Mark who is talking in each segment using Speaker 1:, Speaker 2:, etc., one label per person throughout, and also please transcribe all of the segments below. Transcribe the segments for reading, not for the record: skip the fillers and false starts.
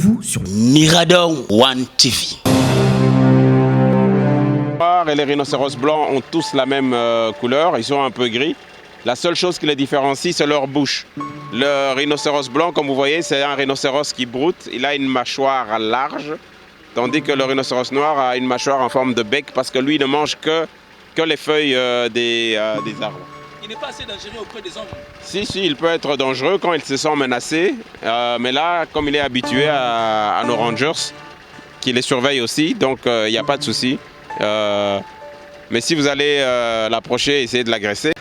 Speaker 1: Abonnez-vous sur Mirador One TV.
Speaker 2: Et les rhinocéros blancs ont tous la même couleur, ils sont un peu gris. La seule chose qui les différencie, c'est leur bouche. Le rhinocéros blanc, comme vous voyez, c'est un rhinocéros qui broute. Il a une mâchoire large, tandis que le rhinocéros noir a une mâchoire en forme de bec, parce que lui ne mange que les feuilles des arbres.
Speaker 3: Il n'est pas assez dangereux auprès des hommes.
Speaker 2: Si, il peut être dangereux quand il se sent menacé. Mais là, comme il est habitué à nos rangers, qui les surveillent aussi, donc il n'y a pas de souci. Mais si vous allez l'approcher et essayer de l'agresser.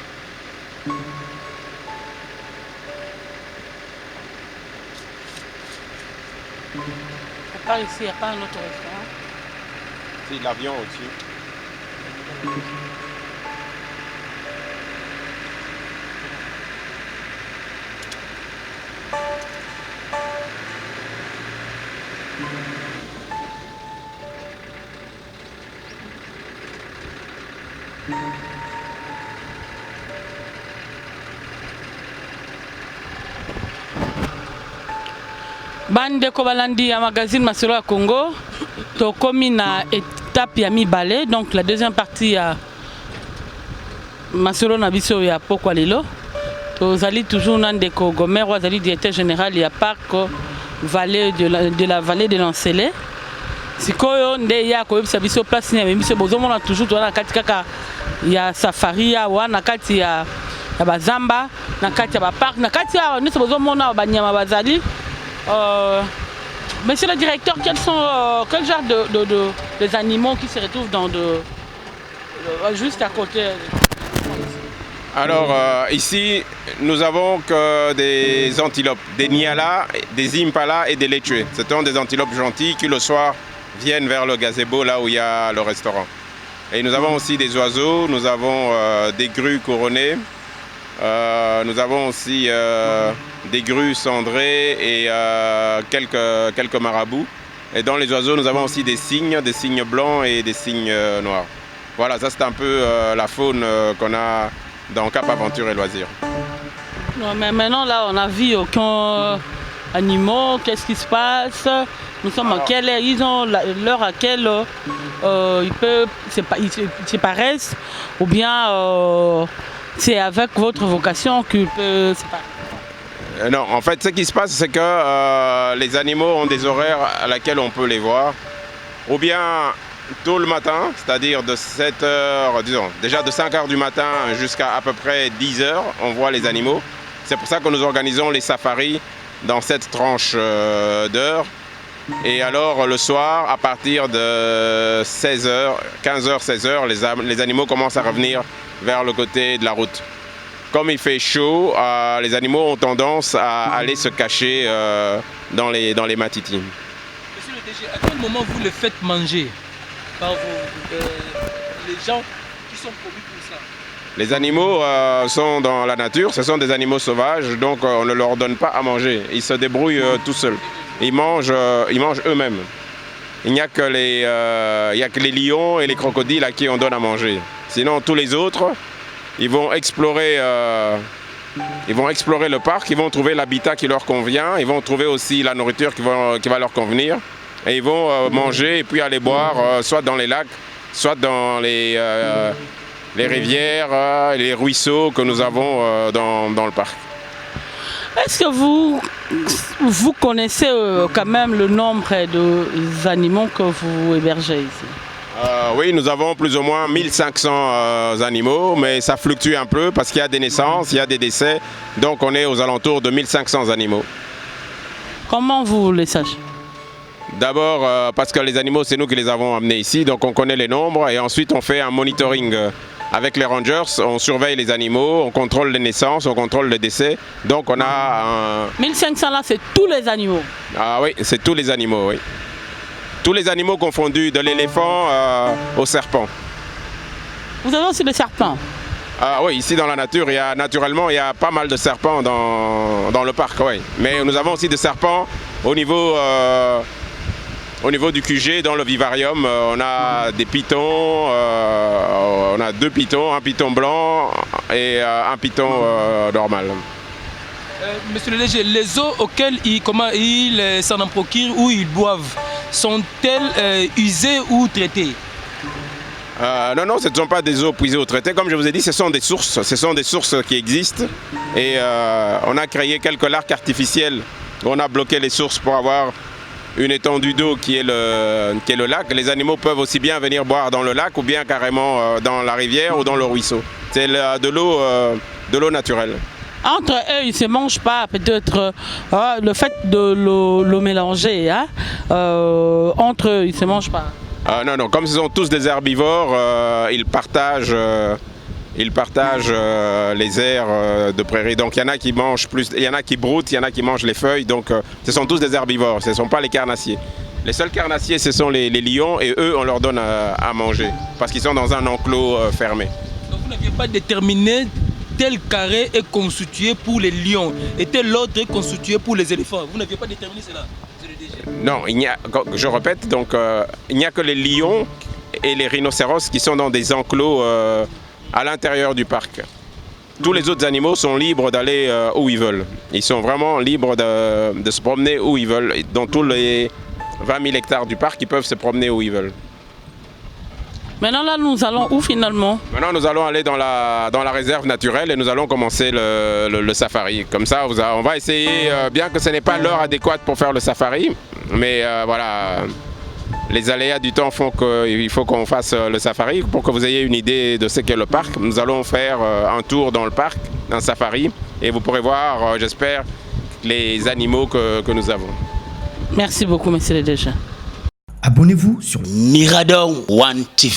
Speaker 4: À part ici, il n'y a pas un autre restaurant.
Speaker 2: Si, l'avion au-dessus.
Speaker 4: Bande Kobalandi à magazine Masolo à Congo, tokomi na étape ya mibale, donc la deuxième partie à Masolo na biso ya pokwa lelo. Tozali toujours Nandeko Gomer, wazali directeur général ya parc vallée de la vallée de Lancelé. Sikoyo nde ya koyebisa biso place ni biso bozomona toujours toza kati kaka ya safari ya wana kati ya bazamba na kati ya ba parc na kati ya nso bozomona banyama bazali. Monsieur le directeur, quel genre de animaux qui se retrouvent dans juste à côté?
Speaker 2: Alors ici, nous avons que des antilopes, des nialas, des impalas et des létués. Ce sont des antilopes gentilles qui le soir viennent vers le gazebo, là où il y a le restaurant. Et nous avons aussi des oiseaux, nous avons des grues couronnées, nous avons aussi des grues cendrées et quelques marabouts. Et dans les oiseaux, nous avons aussi des cygnes blancs et des cygnes noirs. Voilà, ça c'est un peu la faune qu'on a dans Cap Aventure et Loisirs.
Speaker 4: Non, mais maintenant, là, on a vu aucun animaux, qu'est-ce qui se passe? Nous sommes à quelle heure? Ils ont l'heure à quelle ils se paraissent? Ou bien c'est avec votre vocation qu'ils peuvent se paraître?
Speaker 2: Non, en fait, ce qui se passe, c'est que les animaux ont des horaires à laquelle on peut les voir. Ou bien tôt le matin, c'est-à-dire de 7 heures, disons, déjà de 5 heures du matin jusqu'à à peu près 10 heures, on voit les animaux. C'est pour ça que nous organisons les safaris dans cette tranche d'heures. Et alors le soir, à partir de 16 heures, 15 heures, 16 heures, les animaux commencent à revenir vers le côté de la route. Comme il fait chaud, les animaux ont tendance à aller se cacher dans les matitis.
Speaker 3: Monsieur le DG, à quel moment vous les faites manger par les gens qui sont promis pour ça?
Speaker 2: Les animaux sont dans la nature, ce sont des animaux sauvages, donc on ne leur donne pas à manger. Ils se débrouillent tout seuls. Ils mangent eux-mêmes. Il n'y a que les lions et les crocodiles à qui on donne à manger. Sinon, tous les autres, ils vont explorer le parc, ils vont trouver l'habitat qui leur convient, ils vont trouver aussi la nourriture qui va leur convenir. Et ils vont manger et puis aller boire, soit dans les lacs, soit dans les rivières, les ruisseaux que nous avons dans le parc.
Speaker 4: Est-ce que vous connaissez quand même le nombre d'animaux que vous hébergez ici?
Speaker 2: Oui, nous avons plus ou moins 1500 animaux, mais ça fluctue un peu parce qu'il y a des naissances, il y a des décès, donc on est aux alentours de 1500 animaux.
Speaker 4: Comment vous les sachez?
Speaker 2: D'abord parce que les animaux, c'est nous qui les avons amenés ici, donc on connaît les nombres et ensuite on fait un monitoring avec les rangers, on surveille les animaux, on contrôle les naissances, on contrôle les décès, donc on a
Speaker 4: 1500 là, c'est tous les animaux?
Speaker 2: Ah oui, c'est tous les animaux, oui. Tous les animaux confondus, de l'éléphant au serpent.
Speaker 4: Vous avez aussi des serpents?
Speaker 2: Ah oui, ici dans la nature, il y a pas mal de serpents dans le parc, oui. Mais nous avons aussi des serpents au niveau du QG, dans le vivarium. On a des pitons, on a 2 pitons, un piton blanc et un piton normal.
Speaker 3: Monsieur le DG, les eaux auxquelles ils s'en procurent ou ils boivent sont-elles usées ou traitées?
Speaker 2: Non, ce ne sont pas des eaux puisées ou traitées. Comme je vous ai dit, ce sont des sources qui existent. Et on a créé quelques lacs artificiels. On a bloqué les sources pour avoir une étendue d'eau qui est le lac. Les animaux peuvent aussi bien venir boire dans le lac ou bien carrément dans la rivière ou dans le ruisseau. C'est de l'eau naturelle.
Speaker 4: Entre eux, ils ne se mangent pas, peut-être le fait de l'eau mélanger, hein, entre eux, ils ne se mangent pas.
Speaker 2: Non, comme ce sont tous des herbivores, ils partagent les aires de prairie. Donc il y en a qui mangent plus, il y en a qui broutent, il y en a qui mangent les feuilles. Donc ce sont tous des herbivores, ce ne sont pas les carnassiers. Les seuls carnassiers, ce sont les lions et eux, on leur donne à manger parce qu'ils sont dans un enclos fermé.
Speaker 3: Donc vous n'aviez pas déterminé tel carré est constitué pour les lions et tel autre est constitué pour les éléphants. Vous n'aviez pas déterminé cela?
Speaker 2: Non, je répète, donc il n'y a que les lions et les rhinocéros qui sont dans des enclos à l'intérieur du parc. Tous les autres animaux sont libres d'aller où ils veulent. Ils sont vraiment libres de se promener où ils veulent. Dans tous les 20 000 hectares du parc, ils peuvent se promener où ils veulent.
Speaker 4: Maintenant, là, nous allons où finalement?
Speaker 2: Maintenant, nous allons aller dans la réserve naturelle et nous allons commencer le safari. Comme ça, on va essayer, bien que ce n'est pas l'heure adéquate pour faire le safari, mais voilà, les aléas du temps font qu'il faut qu'on fasse le safari. Pour que vous ayez une idée de ce qu'est le parc, nous allons faire un tour dans le parc, un safari, et vous pourrez voir, j'espère, les animaux que nous avons.
Speaker 4: Merci beaucoup, monsieur le DG.
Speaker 5: Abonnez-vous sur
Speaker 1: Mirador One TV.